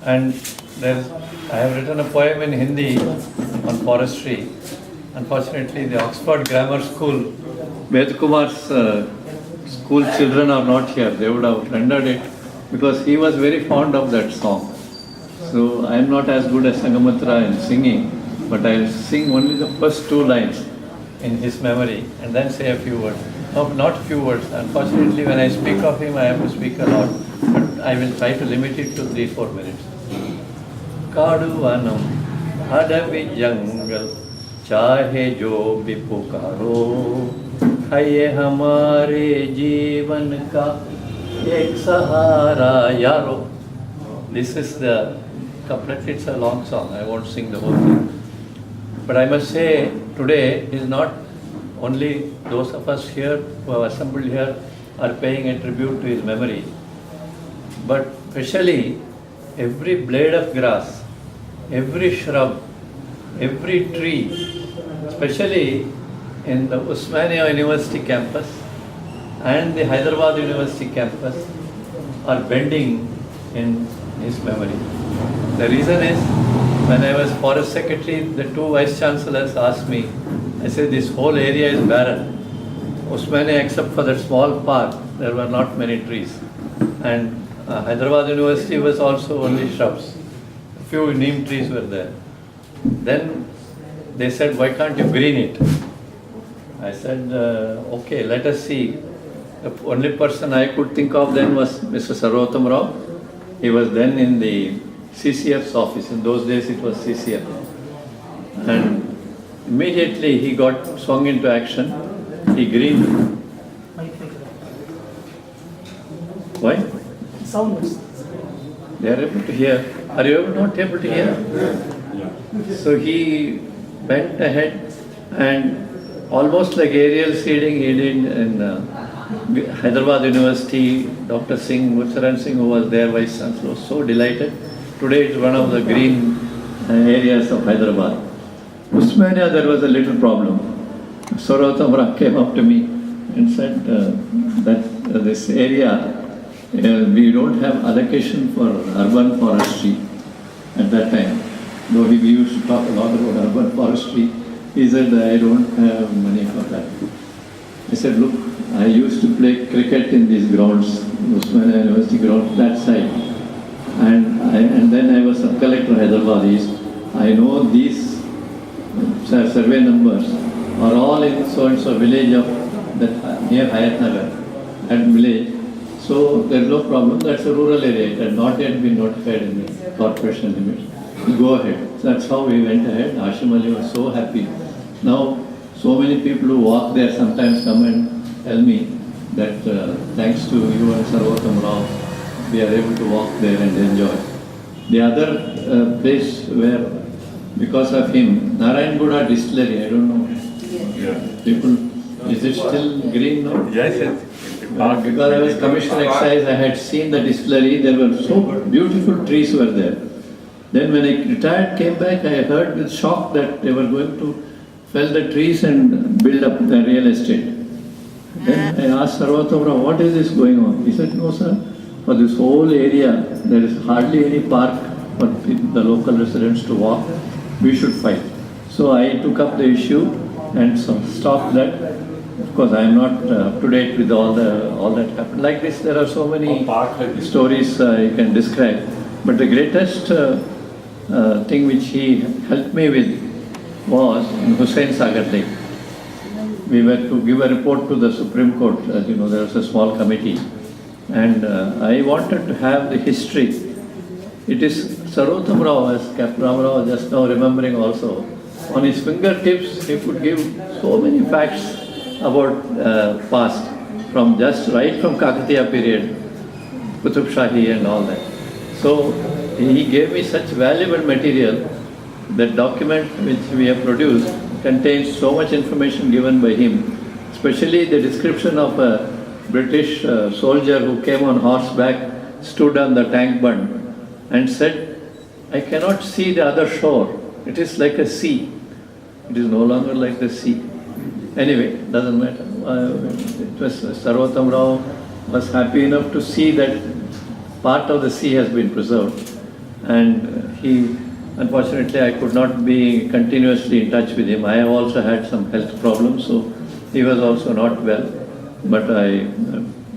And I have written a poem in Hindi on forestry. Unfortunately, the Oxford Grammar School, Ved Kumar's school children are not here. They would have rendered it because he was very fond of that song. So I am not as good as Sangamatra in singing, but I will sing only the first two lines in his memory and then say a few words. No, not few words. Unfortunately, when I speak of him, I have to speak a lot. But I will try to limit it to 3-4 minutes. Kadu vanam, adavi jungle, चाहे जो भी पुकारो, है ये हमारे जीवन का एक सहारा यारो. This is the couplet. It's a long song. I won't sing the whole thing. But I must say, today is not only those of us here who have assembled here are paying a tribute to his memory, but especially every blade of grass, every shrub, every tree, especially in the Osmania University campus and the Hyderabad University campus, are bending in his memory. The reason is, when I was forest secretary, the two vice chancellors asked me, I said, this whole area is barren. Osmania, except for that small park, there were not many trees. And Hyderabad University was also only shrubs. A few neem trees were there. Then they said, why can't you green it? I said, okay, let us see. The only person I could think of then was Mr. Sarvotham Rao. He was then in the CCF's office. In those days it was CCF. And immediately he got swung into action. He greened. Why? Sound. They are able to hear. Are you not able to hear? So he went ahead and almost like aerial seeding he did in Hyderabad University. Dr. Singh, Mutharan Singh, who was there, Vice Chancellor, was so delighted. Today it's one of the green areas of Hyderabad. Usmania, there was a little problem. Sarvotham Rao came up to me and said that this area, we don't have allocation for urban forestry at that time. Though we used to talk a lot about urban forestry, he said, I don't have money for that. I said, look, I used to play cricket in these grounds, Osmania University grounds, that side. And then I was sub-collector Hyderabad East. I know these survey numbers are all in so-and-so village of that near Hayatnagar, that village. So there is no problem, that's a rural area. It had not yet been notified in the corporation limits. Go ahead. So that's how we went ahead. Hashim Ali was so happy. Now, so many people who walk there sometimes come and tell me that thanks to you and Sarvotham Rao, we are able to walk there and enjoy. The other place where, because of him, Narayanguda distillery, I don't know. Yeah. People, is it still green now? Yes, yes. Because I was Commissioner Excise, I had seen the distillery, there were so beautiful trees were there. Then when I retired, came back, I heard with shock that they were going to fell the trees and build up the real estate. Then I asked Sarvotham Rao, what is this going on? He said, no sir, for this whole area, there is hardly any park for the local residents to walk. We should fight. So I took up the issue and stopped that. Of course, I am not up to date with all that happened. Like this, there are so many stories you can describe. But the greatest thing which he helped me with was in Hussain Sagar Lake. We were to give a report to the Supreme Court. As you know, there was a small committee. And I wanted to have the history. It is Sarvotham Rao, as Captain Ramarao just now remembering also, on his fingertips he could give so many facts about past, from just right from Kakatiya period, Qutub Shahi and all that. So he gave me such valuable material. That document which we have produced contains so much information given by him, especially the description of a British soldier who came on horseback, stood on the tank bund and said, I cannot see the other shore. It is like a sea. It is no longer like the sea. Anyway, doesn't matter. It was Sarvotham Rao was happy enough to see that part of the sea has been preserved. and he, unfortunately, I could not be continuously in touch with him. I have also had some health problems, so he was also not well. But I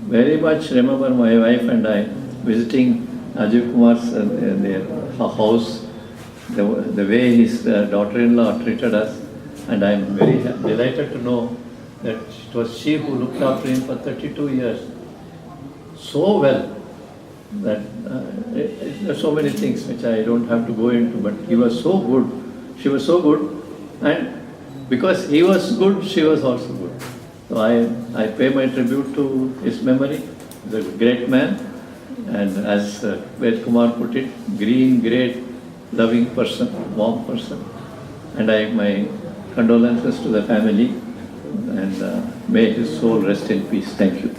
very much remember my wife and I visiting Ajay Kumar's their house, the way his daughter-in-law treated us, and I am very delighted to know that it was she who looked after him for 32 years so well that there are so many things which I don't have to go into, but he was so good, she was so good, and because he was good, she was also good. So I pay my tribute to his memory. He's a great man, and as Ved Kumar put it, green, great, loving person, warm person. And my condolences to the family, and may his soul rest in peace. Thank you.